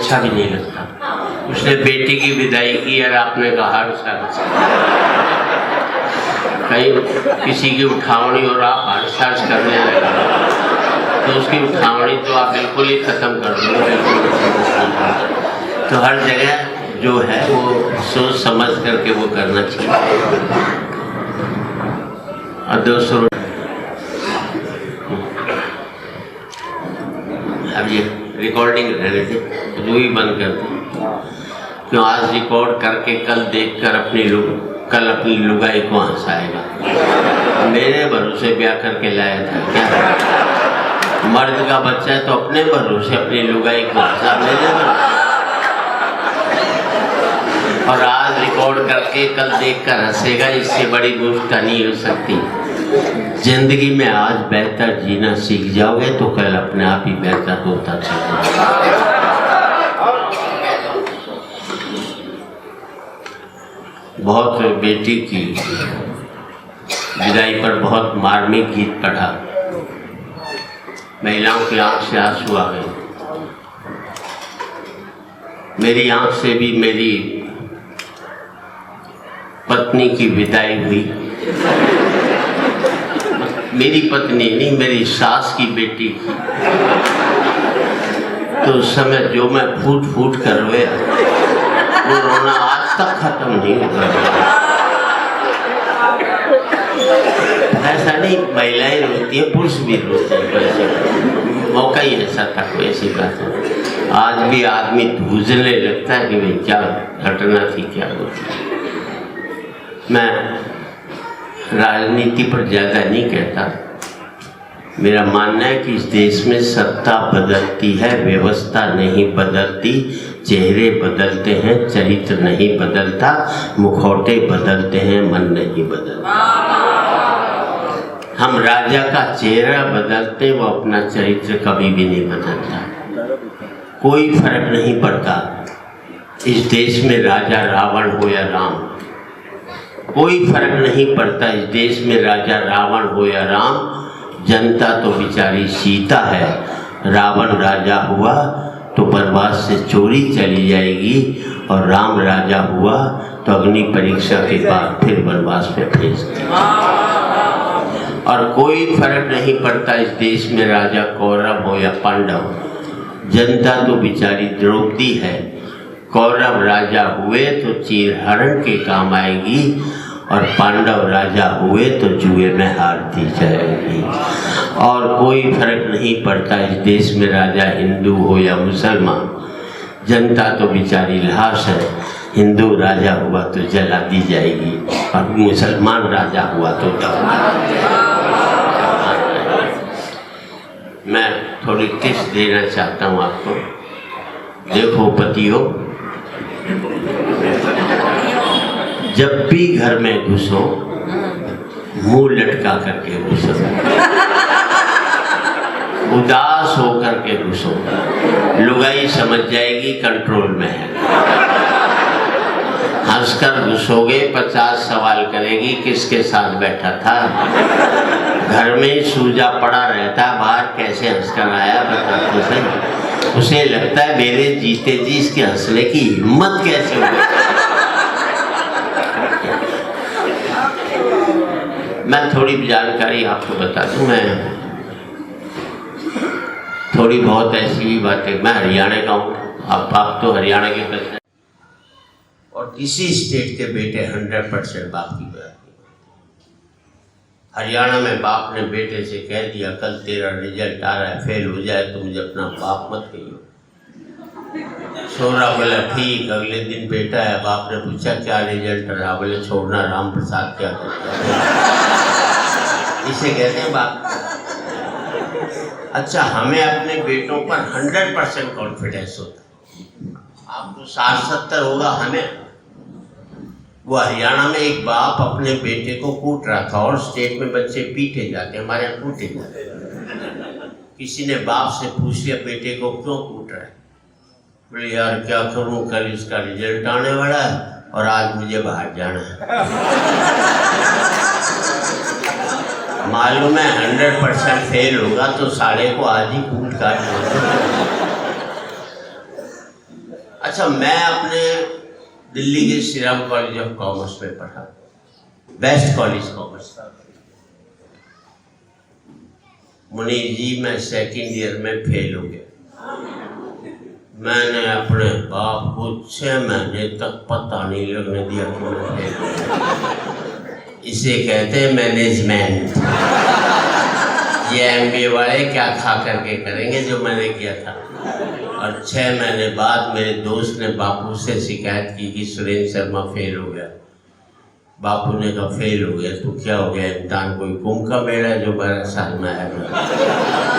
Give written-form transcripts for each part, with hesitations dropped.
अच्छा भी नहीं लगता। उसने बेटी की विदाई की और आपने कहा हर साल कहीं किसी की उठावनी और आप हर साल करने लगे तो उसकी उठावनी तो आप बिल्कुल ही ख़त्म कर दोगे। तो हर जगह जो है वो सोच समझ करके वो करना चाहिए। और दोस्तों अब ये रिकॉर्डिंग रहने थे जो ही बंद कर दी क्यों आज रिकॉर्ड करके कल देखकर कल अपनी लुगाई को हंसाएगा। मेरे भरोसे ब्याह करके लाया था क्या? मर्द का बच्चा है तो अपने भरोसे अपनी लुगाई को हंसा मेरे भरोसे। और आज रिकॉर्ड करके कल देखकर हंसेगा, इससे बड़ी मूर्खता नहीं हो सकती। जिंदगी में आज बेहतर जीना सीख जाओगे तो कल अपने आप ही बेहतर होता चलेगा। बहुत बेटी की विदाई पर बहुत मार्मिक गीत पढ़ा। महिलाओं की आंख से आंसू आ गए। मेरी आंख से भी मेरी पत्नी की विदाई हुई। मेरी पत्नी नहीं, मेरी सास की बेटी की। तो उस समय जो मैं फूट फूट कर रोया वो रोना आज तक खत्म नहीं हुआ। ऐसा नहीं महिलाएं रोती है, पुरुष भी रोते हैं। मौका ही ऐसा था, कोई ऐसी बात है। आज भी आदमी धूजने लगता है कि भाई क्या घटना थी, क्या होती। मैं राजनीति पर ज़्यादा नहीं कहता। मेरा मानना है कि इस देश में सत्ता बदलती है, व्यवस्था नहीं बदलती। चेहरे बदलते हैं, चरित्र नहीं बदलता। मुखौटे बदलते हैं, मन नहीं बदलता। हम राजा का चेहरा बदलते, वो अपना चरित्र कभी भी नहीं बदलता। कोई फर्क नहीं पड़ता इस देश में राजा रावण हो या राम। कोई फर्क नहीं पड़ता इस देश में राजा रावण हो या राम। जनता तो बेचारी सीता है। रावण राजा हुआ तो वनवास से चोरी चली जाएगी, और राम राजा हुआ तो अग्नि परीक्षा के बाद फिर वनवास में भेज दिया। और कोई फर्क नहीं पड़ता इस देश में राजा कौरव हो या पांडव। जनता तो बेचारी द्रौपदी है। कौरव राजा हुए तो चीरहरण के काम आएगी, और पांडव राजा हुए तो जुए में हार दी जाएगी। और कोई फर्क नहीं पड़ता इस देश में राजा हिंदू हो या मुसलमान। जनता तो बेचारी लाश है। हिंदू राजा हुआ तो जला दी जाएगी, और मुसलमान राजा हुआ तो दफना। मैं थोड़ी टिप्स देना चाहता हूँ आपको। देखो पतियों, जब भी घर में घुसो मुंह लटका करके घुसो, उदास होकर के घुसो। लुगाई समझ जाएगी कंट्रोल में है। हंसकर घुसोगे 50 सवाल करेगी किसके साथ बैठा था। घर में सूजा पड़ा रहता, बाहर कैसे हंसकर आया बता तो सही। उसे लगता है मेरे जीते जी इसके हंसने की हिम्मत कैसे हुई। मैं थोड़ी जानकारी आपको बता दूं। मैं थोड़ी बहुत ऐसी भी बातें, मैं हरियाणा का हूँ। आप तो हरियाणा के बच्चे, और किसी स्टेट के बेटे 100% बाप की बात। हरियाणा में बाप ने बेटे से कह दिया कल तेरा रिजल्ट आ रहा है, फेल हो जाए तो मुझे अपना बाप मत कहियो। छोरा बोला ठीक। अगले दिन बेटा है, बाप ने पूछा क्या रिजल्ट रहा? बोले छोड़ना राम प्रसाद क्या करता है। इसे कहते हैं बाप। अच्छा, हमें अपने बेटों पर 100% कॉन्फिडेंस होता है। आपको 60-70 होगा हमें। वो हरियाणा में एक बाप अपने बेटे को कूट रहा था, और स्टेट में बच्चे पीटे जाते, हमारे यहाँ कूटे जाते। किसी ने बाप से पूछ लिया बेटे को क्यों कूट रहा है? बोले यार क्या करूँ, कल इसका रिजल्ट आने वाला है और आज मुझे बाहर जाना है। मालूम है 100% फेल होगा तो साले को आज ही कूट काट। अच्छा, मैं अपने दिल्ली के Shri Ram college of commerce में पढ़ा, बेस्ट कॉलेज कॉमर्स। मुनीर जी, मैं सेकंड ईयर में फेल हो गया। मैंने अपने बाप को 6 महीने तक पता नहीं लगने दिया कि मैं फेल हो गया। इसे कहते हैं मैनेजमेंट। ये MBA वाले क्या खा करके करेंगे जो मैंने किया था। और 6 महीने बाद मेरे दोस्त ने बापू से शिकायत की कि सुरेंद्र शर्मा फेल हो गया। बापू ने कहा फेल हो गया तो क्या हो गया, इम्तिहान कोई कुंभ का मेला जो 12 साल में आएगा,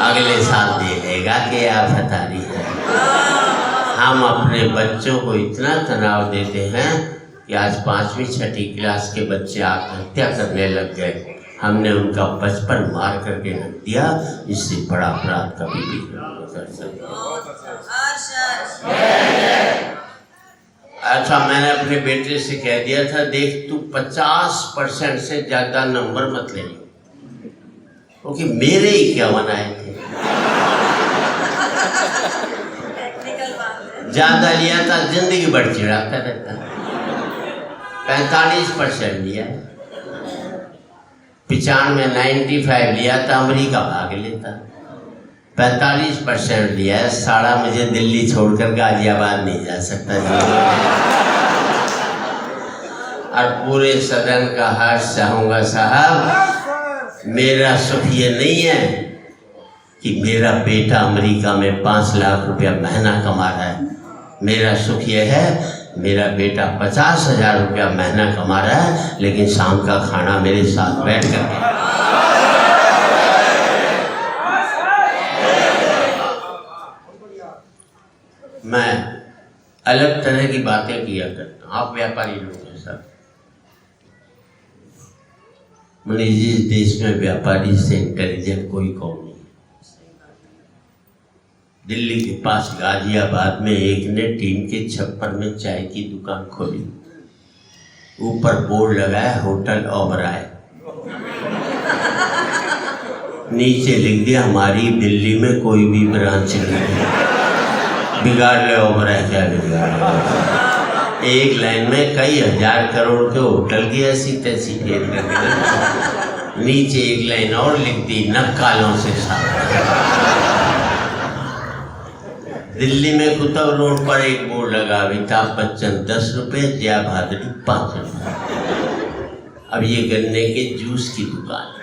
अगले साल दे लेगा कि आप हतारी है। हम अपने बच्चों को इतना तनाव देते हैं कि आज 5वीं 6ठी क्लास के बच्चे आत्महत्या करने लग गए। हमने उनका बचपन मार करके रख दिया। इससे बड़ा अपराध कभी भी नहीं कर सकता। अच्छा, मैंने अपने बेटे से कह दिया था, देख तू 50% से ज़्यादा नंबर मत ले, क्योंकि मेरे ही क्या बनाए थे। ज़्यादा लिया था जिंदगी भर चिढ़ाता रहता। 45% लिया, 95 95 लिया था, अमेरिका भाग लेता। 45% लिया है, साड़ा मुझे दिल्ली छोड़कर गाजियाबाद नहीं जा सकता जी। और पूरे सदन का हर्ष चाहूँगा साहब, मेरा सुख ये नहीं है कि मेरा बेटा अमेरिका में 5 लाख रुपया महीना कमा रहा है। मेरा सुख ये है मेरा बेटा 50,000 रुपया महीना कमा रहा है, लेकिन शाम का खाना मेरे साथ बैठ कर मैं अलग तरह की बातें किया करता हूँ। आप व्यापारी लोग हैं सर। मुझे जिस देश में व्यापारी से इंटेलिजेंट कोई कौन नहीं। दिल्ली के पास गाजियाबाद में एक ने टीन के छप्पर में चाय की दुकान खोली। ऊपर बोर्ड लगाया होटल ओबराय, नीचे लिख दिया हमारी दिल्ली में कोई भी ब्रांच नहीं है। बिगाड़ ले ओबराय, क्या बिगाड़। एक लाइन में कई 1000 करोड़ के होटल की ऐसी तैसी खेल कर नीचे एक लाइन और लिख दी, नक्कालों से साफ। दिल्ली में कुतुब रोड पर एक बोर्ड लगा, अमिताभ बच्चन 10 रुपये, जया भादुरी 5 रुपये। अब ये गन्ने के जूस की दुकान है।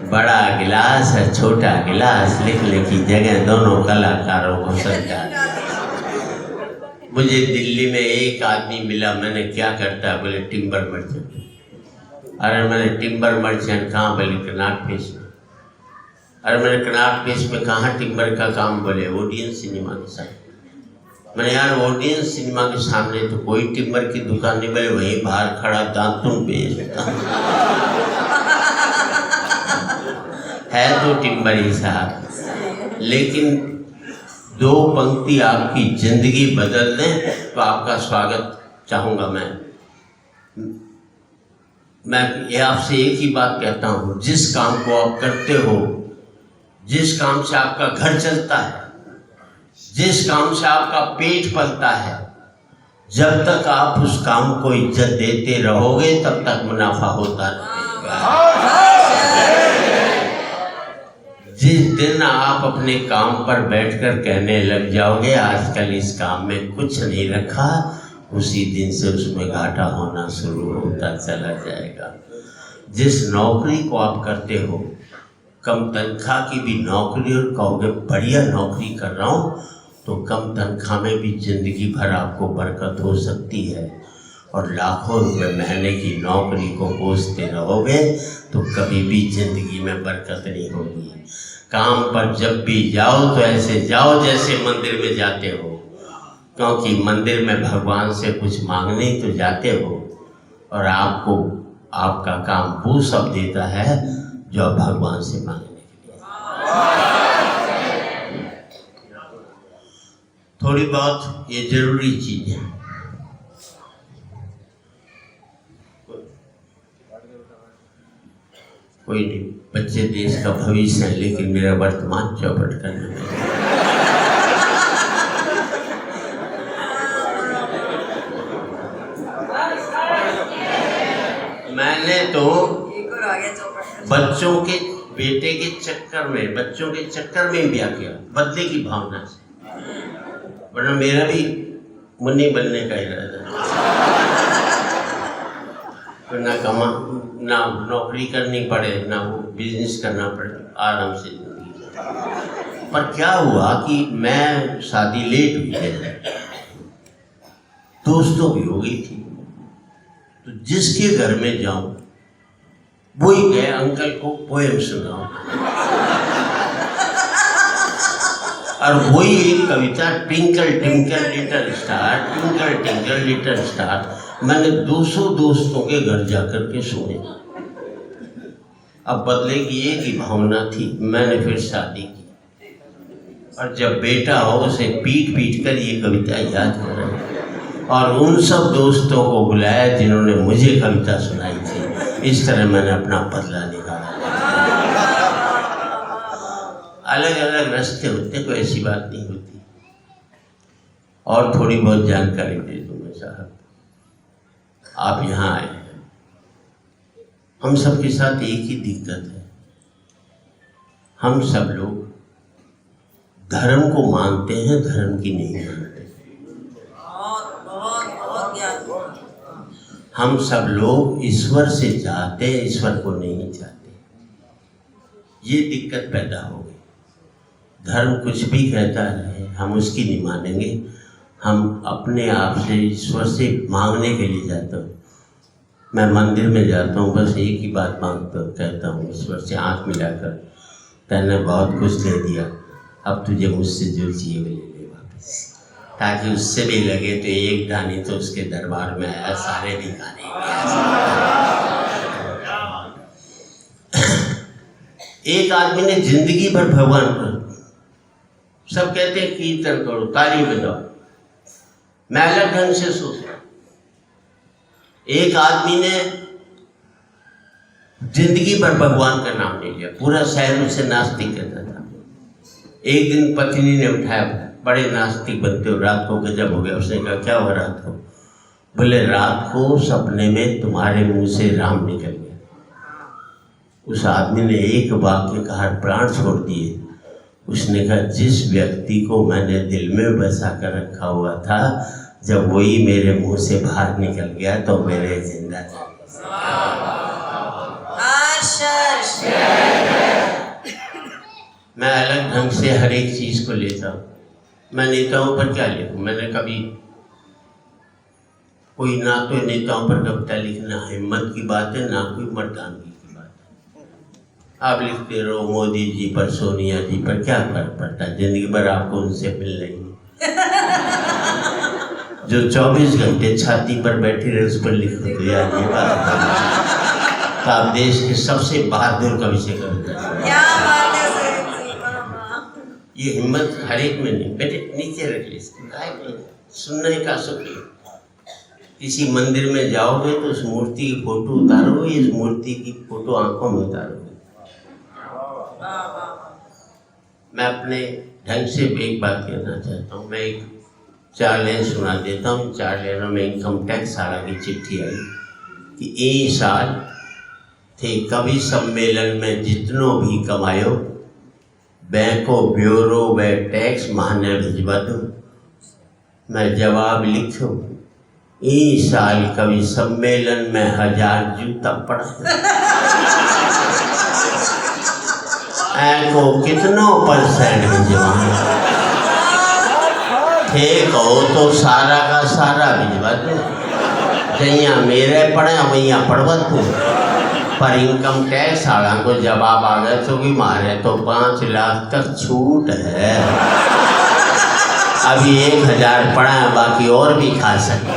बड़ा गिलास है, छोटा गिलास, लिखने की जगह दोनों कलाकारों को सजा दिया। मुझे दिल्ली में एक आदमी मिला, मैंने क्या करता है, बोले टिम्बर मर्चेंट। अरे मैंने टिम्बर मर्चेंट कहाँ, बोले कनाट प्लेस में। अरे मैंने कनाट प्लेस में कहाँ टिम्बर का काम, बोले ओडियन सिनेमा के साथ। मैंने यार ओडियन सिनेमा के सामने तो कोई टिम्बर की दुकान नहीं, बोले वहीं बाहर खड़ा दांतुन बेचता है तो टिम्बर ही साहब। लेकिन 2 पंक्ति आपकी जिंदगी बदल दें तो आपका स्वागत चाहूँगा। मैं ये आपसे एक ही बात कहता हूँ, जिस काम को आप करते हो, जिस काम से आपका घर चलता है, जिस काम से आपका पेट पलता है, जब तक आप उस काम को इज्जत देते रहोगे तब तक मुनाफा होता रहेगा। जिस दिन आप अपने काम पर बैठकर कहने लग जाओगे आजकल इस काम में कुछ नहीं रखा, उसी दिन से उसमें घाटा होना शुरू होता चला जाएगा। जिस नौकरी को आप करते हो, कम तनख्वाह की भी नौकरी, और कहोगे बढ़िया नौकरी कर रहा हूँ, तो कम तनख्वाह में भी ज़िंदगी भर आपको बरकत हो सकती है। और लाखों रुपए महीने की नौकरी को कोसते रहोगे तो कभी भी ज़िंदगी में बरकत नहीं होगी। काम पर जब भी जाओ तो ऐसे जाओ जैसे मंदिर में जाते हो, क्योंकि मंदिर में भगवान से कुछ मांगने तो जाते हो, और आपको आपका काम वो सब देता है जो भगवान से मांगने के लिए। थोड़ी बहुत ये जरूरी चीज है। कोई नहीं, बच्चे देश का भविष्य है, लेकिन मेरा वर्तमान चौपट करना है। बच्चों के बेटे के चक्कर में, बच्चों के चक्कर में ब्याह किया बदले की भावना से, वरना मेरा भी मुन्नी बनने का इरादा तो ना कमा, ना नौकरी करनी पड़े, ना वो बिजनेस करना पड़े, आराम से जिंदगी। पर क्या हुआ कि मैं शादी लेट हुई है, दोस्तों भी हो गई थी, तो जिसके घर में जाऊं वही गए अंकल को पोएम सुनाओ, और वही एक कविता twinkle twinkle little star, twinkle twinkle little star मैंने 200 दोस्तों के घर जाकर के सुने। अब बदले की एक ही भावना थी, मैंने फिर शादी की, और जब बेटा हो उसे पीट पीट कर ये कविता याद कर रहे हैं, और उन सब दोस्तों को बुलाया जिन्होंने मुझे कविता सुनाई थी। इस तरह मैंने अपना बदला निकाला। अलग अलग रास्ते होते, कोई ऐसी बात नहीं होती। और थोड़ी बहुत जानकारी दे दूँ मैं साहब, आप यहाँ आए हैं, हम सब के साथ एक ही दिक्कत है, हम सब लोग धर्म को मानते हैं, धर्म की नहीं मानते। हम सब लोग ईश्वर से चाहते हैं, ईश्वर को नहीं चाहते। ये दिक्कत पैदा हो गई। धर्म कुछ भी कहता रहे, हम उसकी नहीं मानेंगे। हम अपने आप से ईश्वर से मांगने के लिए जाता हूँ। मैं मंदिर में जाता हूँ, बस एक ही बात मांगता हूँ, कहता हूँ ईश्वर से आँख मिलाकर, तैने बहुत कुछ दे दिया, अब तुझे मुझसे जो चाहिए वो ले ले वापस, ताकि उससे भी लगे तो एक दानी तो उसके दरबार में आया, सारे भी गाने। एक आदमी ने जिंदगी भर भगवान को, सब कहते हैं कीर्तन करो, ताली बजाओ, मैं अलग ढंग से सोचता। एक आदमी ने जिंदगी भर भगवान का नाम नहीं लिया, पूरा शहर उसे नास्तिक कहता था। एक दिन पत्नी ने उठाया, बड़े नास्तिक बनते हो, रात को गजब हो गया। उसने कहा क्या हुआ रात को? बोले रात को सपने में तुम्हारे मुंह से राम निकल गया। उस आदमी ने एक वाक्य कहा, प्राण छोड़ दिए। उसने कहा जिस व्यक्ति को मैंने दिल में बसा कर रखा हुआ था, जब वही मेरे मुंह से बाहर निकल गया तो मेरे जिंदा था। मैं अलग ढंग से हर एक चीज को लेता हूँ। मैं नेताओं पर क्या लिखूं? मैंने कभी कोई, ना तो नेताओं पर कविता लिखना हिम्मत की बात है, ना कोई मर्दानगी की बात है। आप लिखते रहो मोदी जी पर, सोनिया जी पर, क्या फर्क पड़ता है? जिंदगी भर आपको उनसे मिल रही जो 24 घंटे छाती पर बैठी रहे उस पर लिखो तो यार ये बात तो आप देश के सबसे बहादुर कवि से कविता। ये हिम्मत हर एक में नहीं। बेटे नीचे रख ली, सुनने का सुख। किसी मंदिर में जाओगे तो उस मूर्ति की फोटो उतारोगे, इस मूर्ति की फोटो आंखों में उतारोगे। मैं अपने ढंग से एक बात कहना चाहता हूँ। मैं एक 4 लाइन सुना देता हूँ। 4 लाइनों में इनकम टैक्स सारा की चिट्ठी आई कि ए साल थे कवि सम्मेलन में जितनो भी कमायो, बैंको ब्यूरो व टैक्स माने भिजवा दो। मैं जवाब लिखो, इस साल कवि सम्मेलन में 1000 जूता पड़ा को कितनो % भिजवा थे कहो तो सारा का सारा भिजवा दो। जहाँ मेरे पड़े वहीं पड़वा दो। पर इनकम टैक्स वाला को जवाब आ गया तो भी मारे तो 5 लाख तक छूट है। अभी 1000 पड़ा है, बाकी और भी खा सकते।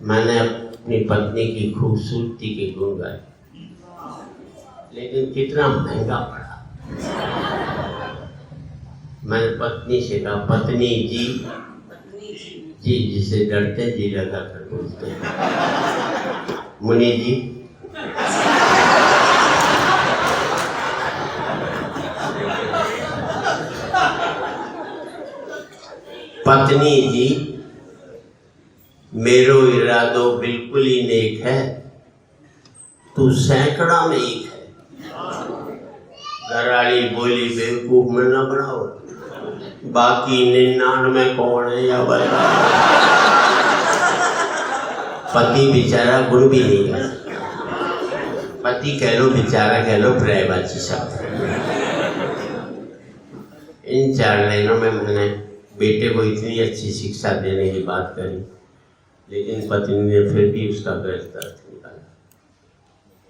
मैंने अपनी पत्नी की खूबसूरती के गुण गाए, लेकिन कितना महंगा पड़ा। मैंने पत्नी से कहा, पत्नी जी, जी जिसे डरते जी लगा कर बोलते हैं, मुनि जी पत्नी जी, मेरो इरादो बिल्कुल ही नेक है, तू सैकड़ा में एक है। घरवाली बोली बेवकूफ में न बनाओ, बाकी 99 कौन है या बता। पति बेचारा गुड़ भी नहीं कर सकता, पति कह लो बेचारा कह लो प्रायवाची शब्द। इन 4 लाइनों में मैंने बेटे को इतनी अच्छी शिक्षा देने की बात करी, लेकिन पत्नी ने फिर भी उसका गलत अर्थ निकाला।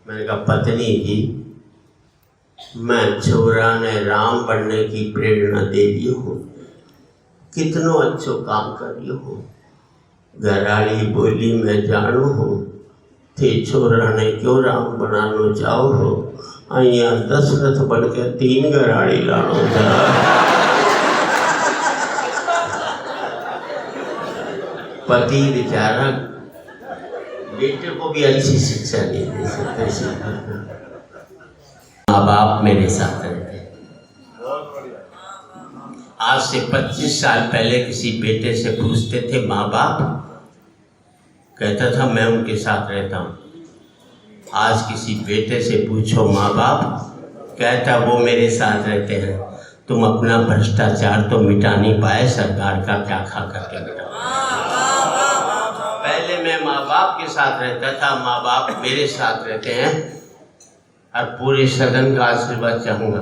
मैंने कहा पत्नी जी, मैं छोरा ने राम बनने की प्रेरणा दे दी हूँ, कितनो अच्छो काम करियो हूँ। घरवाली बोली मैं जानू हूँ, थे छोरा ने क्यों राम बनानो चाहो हो, अहिया दशरथ बन के 3 घरवाली लानो चाहो। पति बेचारा बेटे को भी अच्छी शिक्षा नहीं दे सकते। माँ बाप मेरे साथ रहते हैं। आज से 25 साल पहले किसी बेटे से पूछते थे माँ बाप, कहता था मैं उनके साथ रहता हूँ। आज किसी बेटे से पूछो माँ बाप, कहता वो मेरे साथ रहते हैं। तुम अपना भ्रष्टाचार तो मिटा नहीं पाए, सरकार का क्या खा करके मिटा। पहले मैं माँ बाप के साथ रहता था, माँ बाप मेरे साथ रहते हैं, और पूरे सदन का आशीर्वाद चाहूँगा।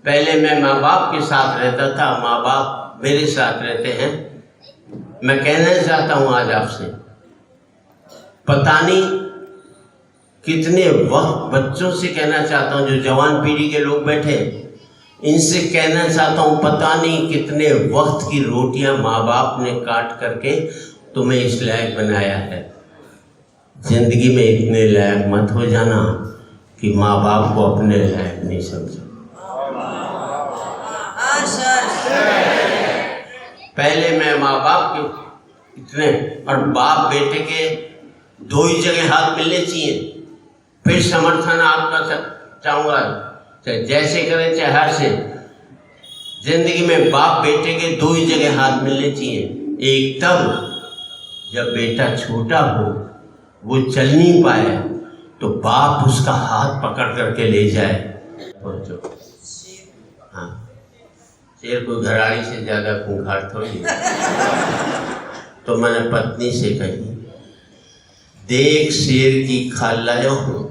पहले मैं माँ बाप के साथ रहता था, माँ बाप मेरे साथ रहते हैं। मैं कहना चाहता हूँ आज आपसे, पता नहीं कितने वक्त बच्चों से कहना चाहता हूँ, जो जवान पीढ़ी के लोग बैठे इनसे कहना चाहता हूँ, पता नहीं कितने वक्त की रोटियां माँ बाप ने काट करके तुम्हें इस लायक बनाया है। जिंदगी में इतने लायक मत हो जाना कि माँ बाप को अपने लायक नहीं समझो। पहले मैं माँ बाप के इतने, और बाप बेटे के 2 ही जगह हाथ मिलने चाहिए, फिर समर्थन आपका चाहूँगा, चाहे जैसे करें चाहे हर से। जिंदगी में बाप बेटे के 2 ही जगह हाथ मिलने चाहिए। एक तब जब बेटा छोटा हो, वो चल नहीं पाए, तो बाप उसका हाथ पकड़ करके ले जाए। हाँ, शेर कोई घराड़ी से ज़्यादा खूंखार थोड़ी है। तो मैंने पत्नी से कही, देख शेर की खाल लायो हूँ,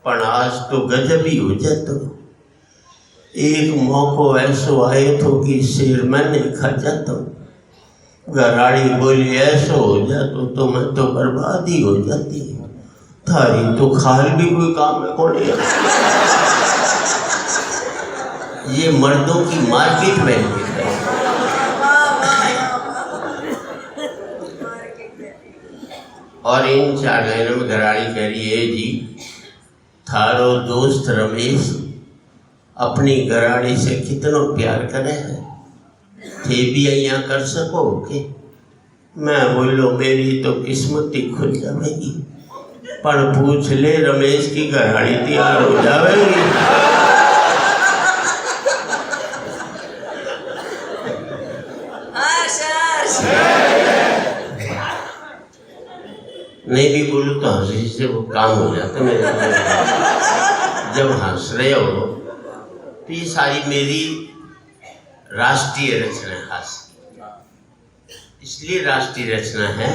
पण आज तो गजब ही हो जातो। एक मौको ऐसो आए तो कि शेर मैंने खा जाता। घराड़ी बोली ऐसो हो जातो तो मैं तो बर्बाद ही हो जाती, थारी तो खाल भी कोई काम में कौन। ये मर्दों की मार्केट में है। और इन 4 लाइनों में घराड़ी कह रही है, जी थारो दोस्त रमेश अपनी घराड़ी से कितनो प्यार करे है, थे भी यहाँ कर सको के। मैं बोलो मेरी तो किस्मत ही खुल जाएगी, पर पूछ ले रमेश की घराड़ी तैयार हो जाएगी। नहीं भी बोलूँ तो हंसी से वो काम हो जाता मेरे। जब हंस रहे हो तो ये सारी मेरी राष्ट्रीय रचना है। इसलिए राष्ट्रीय रचना है,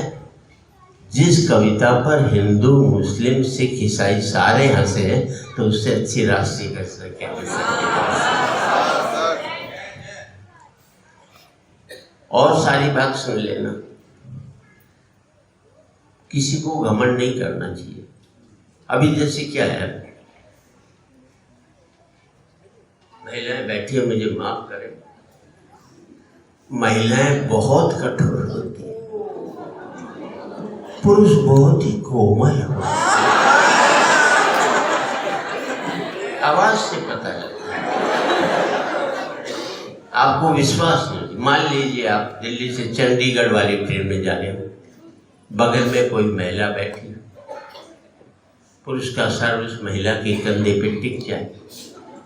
जिस कविता पर हिंदू मुस्लिम सिख ईसाई सारे हंसे हैं, तो उससे अच्छी राष्ट्रीय रचना क्या हो सकती है। और सारी बात सुन लेना, किसी को घमंड नहीं करना चाहिए। अभी जैसे क्या है, महिलाएं बैठी हैं, मुझे माफ करें, महिलाएं बहुत कठोर होती हैं, पुरुष बहुत ही कोमल होते हैं। आवाज से पता लगता है। आपको विश्वास नहीं, मान लीजिए आप दिल्ली से चंडीगढ़ वाली ट्रेन में जा रहे हो, बगल में कोई महिला बैठी, पुरुष का सर उस महिला के कंधे पे टिक जाए,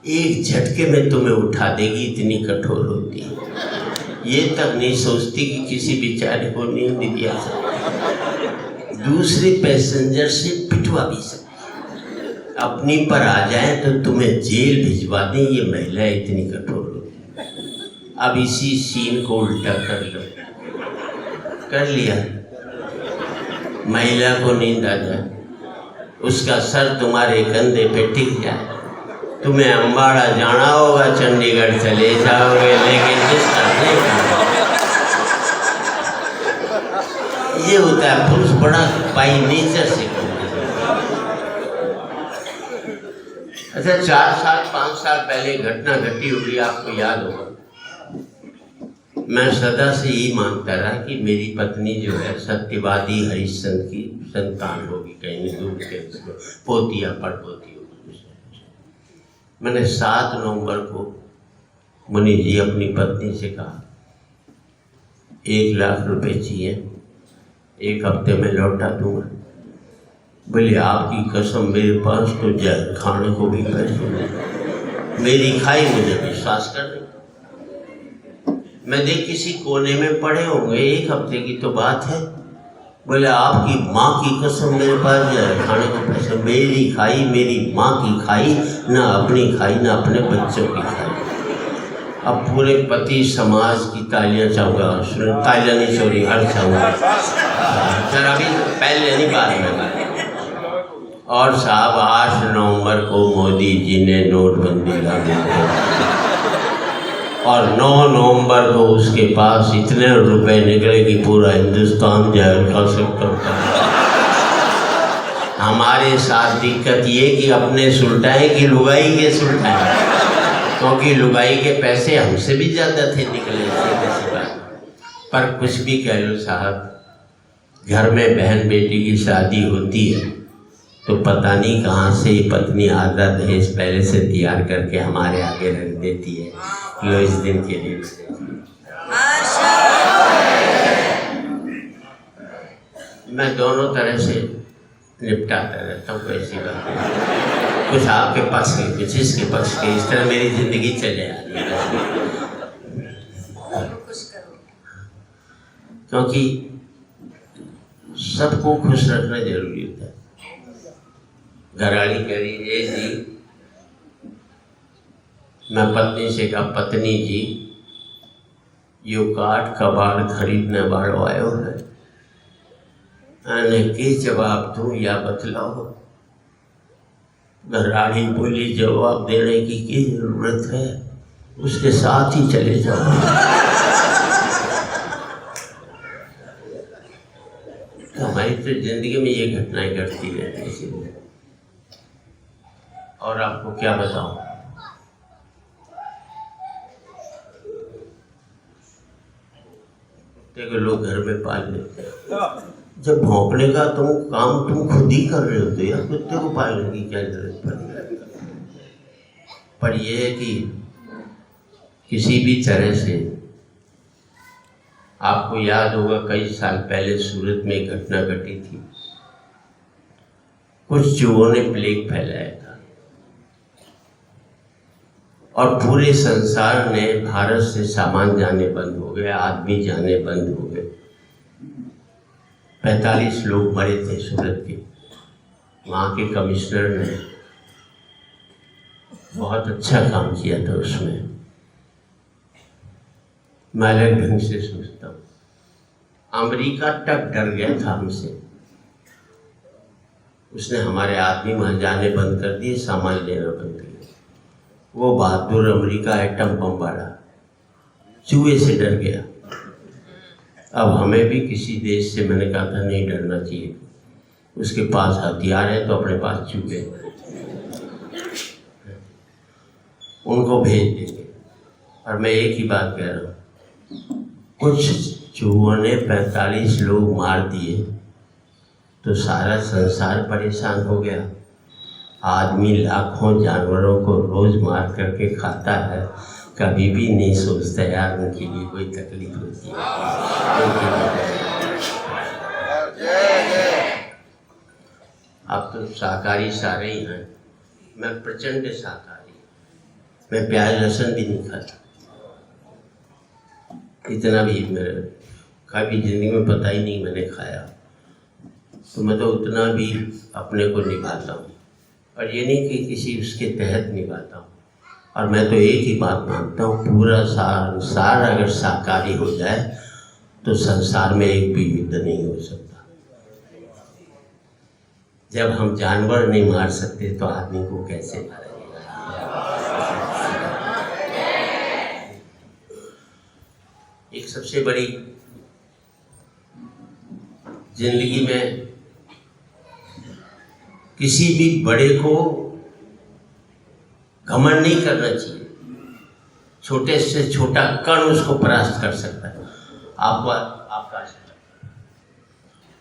एक झटके में तुम्हें उठा देगी, इतनी कठोर होती है। ये तक नहीं सोचती कि किसी बेचारे को नींद दिया जाए। दूसरे पैसेंजर से पिटवा भी सकते, अपनी पर आ जाए तो तुम्हें जेल भिजवा दें। ये महिला इतनी कठोर होती। अब इसी सीन को उल्टा कर लो, कर लिया। महिला को नींद आ जाए, उसका सर तुम्हारे कंधे पे टिक जाए, तुम्हें अम्बाड़ा जाना होगा, चंडीगढ़ चले जाओगे, लेकिन जिसका नहीं। ये होता है पुरुष बड़ा बाई नेचर से। अच्छा, 4 साल 5 साल पहले घटना घटी होगी, आपको याद होगा। मैं सदा से यही मानता रहा कि मेरी पत्नी जो है सत्यवादी हरिश्चंद्र की संतान होगी, कहीं दूर के पोती या पड़पोती होगी। मैंने 7 नवंबर को मुनि जी अपनी पत्नी से कहा 1 लाख रुपए चाहिए, 1 हफ्ते में लौटा दूंगा। बोले आपकी कसम, मेरे पास तो खाने को भी पैसे नहीं, मेरी खाई मुझे विश्वास कर दे। मैं देख किसी कोने में पड़े होंगे, 1 हफ्ते की तो बात है। बोले आपकी माँ की कसम, मेरे पास खाने को पैसे, मेरी खाई, मेरी माँ की खाई, ना अपनी खाई, ना अपने बच्चों की खाई। अब पूरे पति समाज की तालियां चाहूँगा, तालियां नहीं सॉरी, हर चाहूँगा सर, अभी पहले नहीं, बाद में। और साहब 8 नवंबर को मोदी जी ने नोटबंदी लागू की और 9 नवंबर को उसके पास इतने रुपए निकले कि पूरा हिंदुस्तान जाहिर कर सकता था। हमारे साथ दिक्कत ये कि अपने सुलटाए कि लुगाई के सुलटाए, क्योंकि लुगाई के पैसे हमसे भी ज़्यादा थे निकले थे। पर कुछ भी कह लो साहब, घर में बहन बेटी की शादी होती है तो पता नहीं कहाँ से पत्नी आधा दहेज पहले से तैयार करके हमारे आगे रख देती है, लो इस दिन के लिए। मैं दोनों तरह से निपटाता रहता हूँ, कोई ऐसी बात नहीं। कुछ आपके पास की, कुछ इसके पास की, इस तरह मेरी जिंदगी चले आ रही है। क्योंकि सबको खुश रखना जरूरी होता है। घरवाली कह रही है जी, मैं पत्नी से कहा पत्नी जी यो काठ कबाड़ खरीदने वालों आयो है, आने के जवाब दूं या बतलाओ। घरवाली बोली जवाब देने की क्या जरूरत है, उसके साथ ही चले जाओ। हमारी तो जिंदगी में ये घटनाएं घटती रहती है। और आपको क्या बताऊं, देखो लोग घर में पाल लेते हैं, जब भौंकने का काम तुम खुद ही कर रहे होते यार, कुत्ते को पालने की क्या जरूरत पड़ी। पर यह है कि किसी भी तरह से, आपको याद होगा कई साल पहले सूरत में एक घटना घटी थी। कुछ चूहों ने प्लेग फैलाया था और पूरे संसार ने, भारत से सामान जाने बंद हो गए, आदमी जाने बंद हो गए। 45 लोग मरे थे सूरत के। वहाँ के कमिश्नर ने बहुत अच्छा काम किया था उसमें। मैं अलग ढंग से सोचता हूँ, अमेरिका तक डर गया था हमसे, उसने हमारे आदमी वहाँ जाने बंद कर दिए, सामान लेना बंद कर दिया। वो बहादुर अमेरिका एटम बम वाला चूहे से डर गया। अब हमें भी किसी देश से, मैंने कहा था नहीं डरना चाहिए, उसके पास हथियार है तो अपने पास चूहे, उनको भेज देंगे। और मैं एक ही बात कह रहा हूँ, कुछ चूहों ने 45 लोग मार दिए तो सारा संसार परेशान हो गया। आदमी लाखों जानवरों को रोज मार करके खाता है, कभी भी नहीं सोचता यार उनके लिए कोई तकलीफ होती है। अब तो शाकाहारी सारे ही हैं, मैं प्रचंड शाकाहारी, मैं प्याज लहसुन भी नहीं खाता, इतना भी मेरे कभी जिंदगी में पता ही नहीं मैंने खाया। तो मैं तो उतना भी अपने को निभाता हूँ, और ये नहीं कि किसी उसके तहत निभाता हूँ। और मैं तो एक ही बात मानता हूँ, पूरा संसार अगर शाकाहारी हो जाए तो संसार में एक भी युद्ध नहीं हो सकता। जब हम जानवर नहीं मार सकते तो आदमी को कैसे मारेंगे? एक सबसे बड़ी जिंदगी में किसी भी बड़े को घमंड नहीं करना चाहिए। छोटे से छोटा कण उसको परास्त कर सकता है। आपका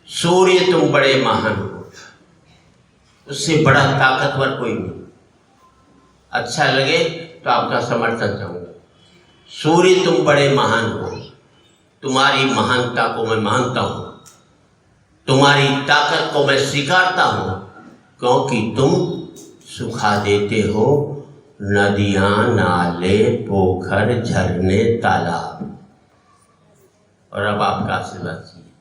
सूर्य तुम बड़े महान हो, उससे बड़ा ताकतवर कोई नहीं। अच्छा लगे तो आपका समर्थन चाहूंगा। सूर्य तुम बड़े महान हो, तुम्हारी महानता को मैं मानता हूं, तुम्हारी ताकत को मैं स्वीकारता हूं, क्योंकि तुम सुखा देते हो नदियां, नाले, पोखर, झरने, तालाब। और अब आपका आशीर्वाद चाहिए,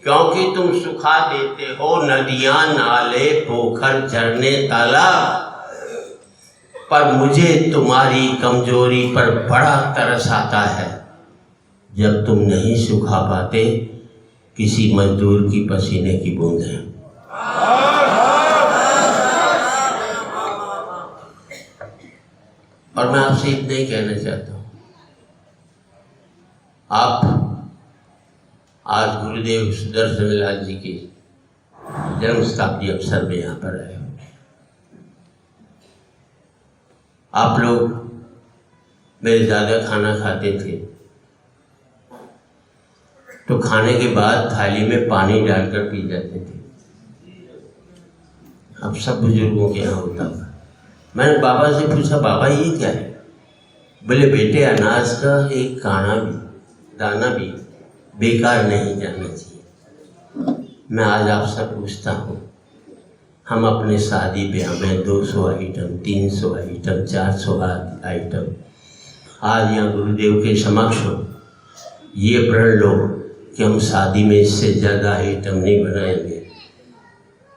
क्योंकि तुम सुखा देते हो नदियां, नाले, पोखर, झरने, तालाब। पर मुझे तुम्हारी कमजोरी पर बड़ा तरस आता है जब तुम नहीं सुखा पाते किसी मजदूर की पसीने की बूंदें। और मैं आपसे इतना ही कहना चाहता हूँ, आप आज गुरुदेव सुदर्शन लाल जी के जन्म शताब्दी अवसर में यहाँ पर आए हो। आप लोग मेरे दादा खाना खाते थे तो खाने के बाद थाली में पानी डालकर पी जाते थे। अब सब बुजुर्गों के यहाँ होता था। मैंने बाबा से पूछा, बाबा ये क्या है? बोले बेटे, अनाज का एक दाना भी बेकार नहीं जाना चाहिए। मैं आज आपसे पूछता हूँ, हम अपने शादी ब्याह में 200 आइटम, 300 आइटम, 400 आइटम, आज यहाँ गुरुदेव के समक्ष हो, ये प्रण लो कि हम शादी में इससे ज़्यादा आइटम नहीं बनाएंगे,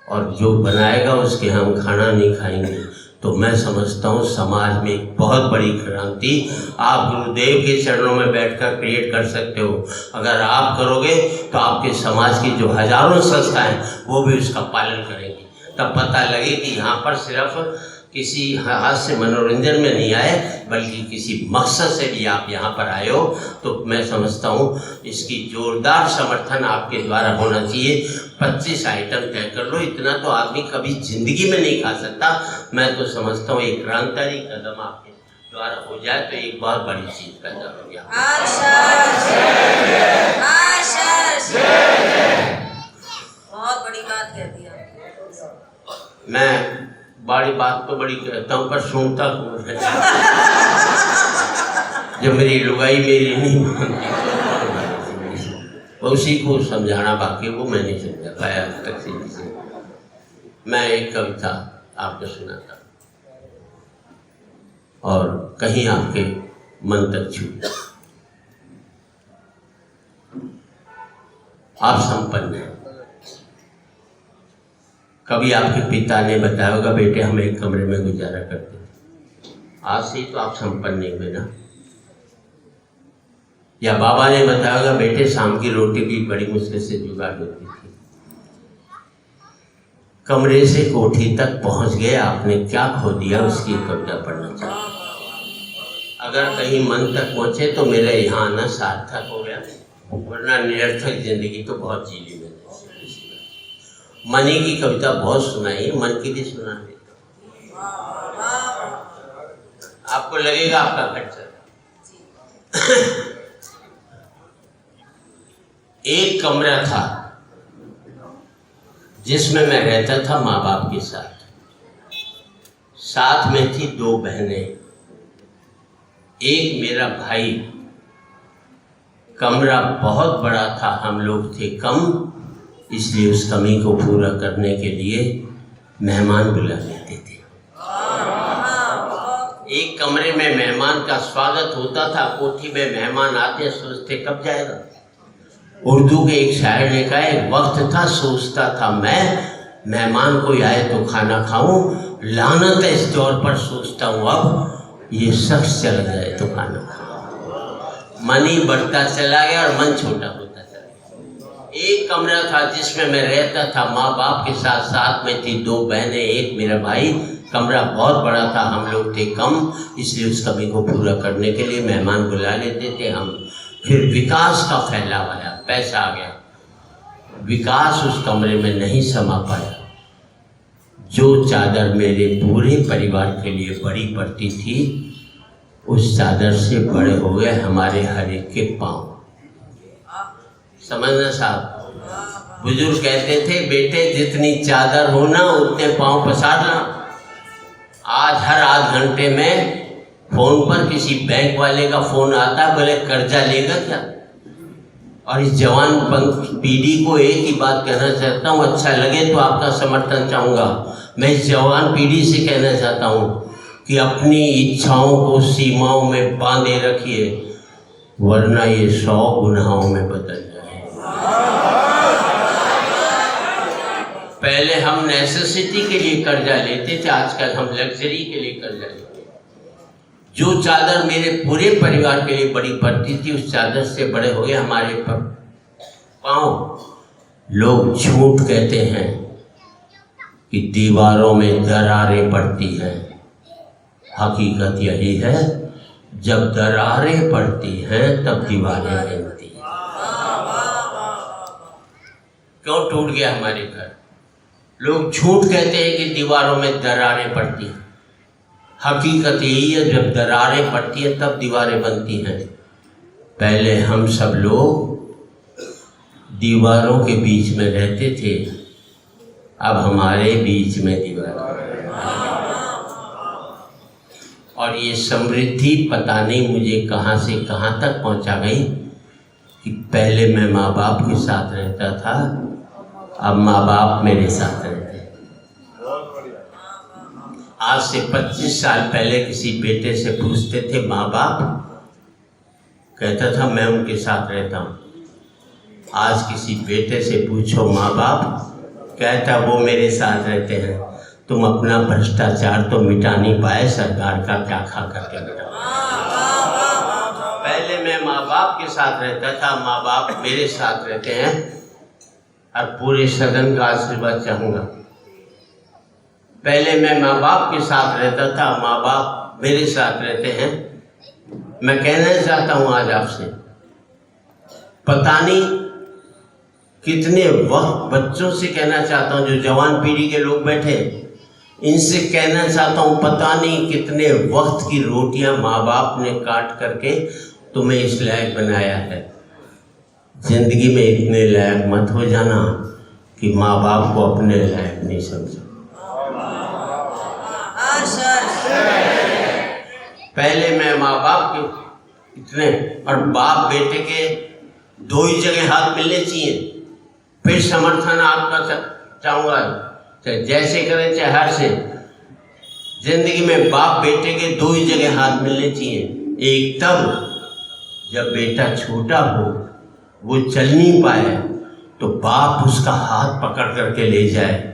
और जो बनाएगा उसके हम खाना नहीं खाएंगे। तो मैं समझता हूँ समाज में एक बहुत बड़ी क्रांति आप गुरुदेव के चरणों में बैठकर क्रिएट कर सकते हो। अगर आप करोगे तो आपके समाज की जो हजारों संस्थाएं वो भी उसका पालन करेंगी। तब पता लगे कि यहाँ पर सिर्फ किसी हाथ से मनोरंजन में नहीं आए, बल्कि किसी मकसद से भी आप यहाँ पर आए हो। तो मैं समझता हूँ इसकी जोरदार समर्थन आपके द्वारा होना चाहिए। 25 आइटम तय कर लो, इतना तो आदमी कभी जिंदगी में नहीं खा सकता। मैं तो समझता हूँ एक क्रांतिकारी कदम आपके द्वारा हो जाए तो एक बहुत बड़ी चीज पैदा हो गया। बहुत बड़ी बात कह दी आपने। मैं बड़ी बात तो बड़ी कहता हूँ पर सुनता हूँ जब मेरी लुगाई मेरी नहीं मानती तो उसी को समझाना, बाकी वो मैं नहीं समझा पाया आज तक से। मैं एक कविता आपको सुनाता और कहीं आपके मन तक छू। आप संपन्न हैं। कभी आपके पिता ने बताया होगा, बेटे हम एक कमरे में गुजारा करते थे। आज से तो आप संपन्न नहीं हुए ना। या बाबा ने बताया होगा, बेटे शाम की रोटी भी बड़ी मुश्किल से जुगाड़ होती थी। कमरे से कोठी तक पहुंच गए, आपने क्या खो दिया उसकी कविता पढ़ना चाहिए। अगर कहीं मन तक पहुंचे तो मेरा यहाँ आना सार्थक हो गया, वरना निरर्थक जिंदगी तो बहुत जी ली मैंने। मनी की कविता बहुत सुनाई, मन की भी सुना देता। आपको लगेगा आपका खर्चा। एक कमरा था जिसमें मैं रहता था माँ बाप के साथ। साथ में थी 2 बहनें, एक मेरा भाई। कमरा बहुत बड़ा था, हम लोग थे कम, इसलिए उस कमी को पूरा करने के लिए मेहमान बुला लेते थे। एक कमरे में मेहमान का स्वागत होता था। कोठी में मेहमान आते, सोचते कब जाएगा, उर्दू के एक शायर ने कहा, एक वक्त था सोचता था मैं, मेहमान कोई आए तो खाना खाऊं, लानत है इस दौर पर सोचता हूँ अब ये शख्स चला जाए तो खाना खाऊं। मन ही बढ़ता चला गया और मन छोटा होता चला गया। एक कमरा था जिसमें मैं रहता था, माँ बाप के साथ, साथ में थी 2 बहनें, एक मेरा भाई। कमरा बहुत बड़ा था, हम लोग थे कम, इसलिए उस कमी को पूरा करने के लिए मेहमान बुला लेते थे हम। फिर विकास का फैलाव आया, पैसा आ गया, विकास उस कमरे में नहीं समा पाया। जो चादर मेरे पूरे परिवार के लिए बड़ी पड़ती थी, उस चादर से बड़े हो गए हमारे हर एक के पाँव। समझना साहब, बुजुर्ग कहते थे, बेटे जितनी चादर हो ना उतने पाँव पसारना। आज हर आध घंटे में फोन पर किसी बैंक वाले का फोन आता, बोले कर्जा लेगा क्या। और इस जवान पीढ़ी को एक ही बात कहना चाहता हूँ, अच्छा लगे तो आपका समर्थन चाहूँगा। मैं इस जवान पीढ़ी से कहना चाहता हूँ कि अपनी इच्छाओं को सीमाओं में बांधे रखिए, वरना ये 100 गुनाहों में बदल जाए। पहले हम नेसेसिटी के लिए कर्जा लेते थे, आजकल हम लग्जरी के लिए कर्जा लेते हैं। जो चादर मेरे पूरे परिवार के लिए बड़ी पड़ती थी, उस चादर से बड़े हो गए हमारे पाँव। लोग झूठ कहते हैं कि दीवारों में दरारें पड़ती हैं, हकीकत यही है, जब दरारें पड़ती हैं तब दीवारें बनती हैं। क्यों टूट गया हमारे घर? लोग झूठ कहते हैं कि दीवारों में दरारें पड़ती हैं, हकीकत यही है, जब दरारें पड़ती हैं तब दीवारें बनती हैं। पहले हम सब लोग दीवारों के बीच में रहते थे, अब हमारे बीच में दीवार। और ये समृद्धि पता नहीं मुझे कहाँ से कहाँ तक पहुँचा गई कि पहले मैं माँ बाप के साथ रहता था, अब माँ बाप मेरे साथ रहते हैं। आज से 25 साल पहले किसी बेटे से पूछते थे माँ बाप, कहता था मैं उनके साथ रहता हूँ। आज किसी बेटे से पूछो माँ बाप, कहता वो मेरे साथ रहते हैं। तुम अपना भ्रष्टाचार तो मिटा नहीं पाए, सरकार का क्या खा करके मिटा। पहले मैं माँ बाप के साथ रहता था, माँ बाप मेरे साथ रहते हैं। और पूरे सदन का आशीर्वाद चाहूँगा। पहले मैं माँ बाप के साथ रहता था, माँ बाप मेरे साथ रहते हैं। मैं कहना चाहता हूँ आज आपसे, पता नहीं कितने वक्त बच्चों से कहना चाहता हूँ, जो जवान पीढ़ी के लोग बैठे, इनसे कहना चाहता हूँ, पता नहीं कितने वक्त की रोटियां माँ बाप ने काट करके तुम्हें इस लायक बनाया है। जिंदगी में इतने लायक मत हो जाना कि माँ बाप को अपने लायक नहीं समझो। पहले मैं माँ बाप के इतने, और बाप बेटे के 2 ही जगह हाथ मिलने चाहिए, फिर समर्थन आपका चाहूँगा, चाहे जैसे करें चाहे हर से। जिंदगी में बाप बेटे के 2 ही जगह हाथ मिलने चाहिए। एक तब जब बेटा छोटा हो, वो चल नहीं पाए, तो बाप उसका हाथ पकड़ करके ले जाए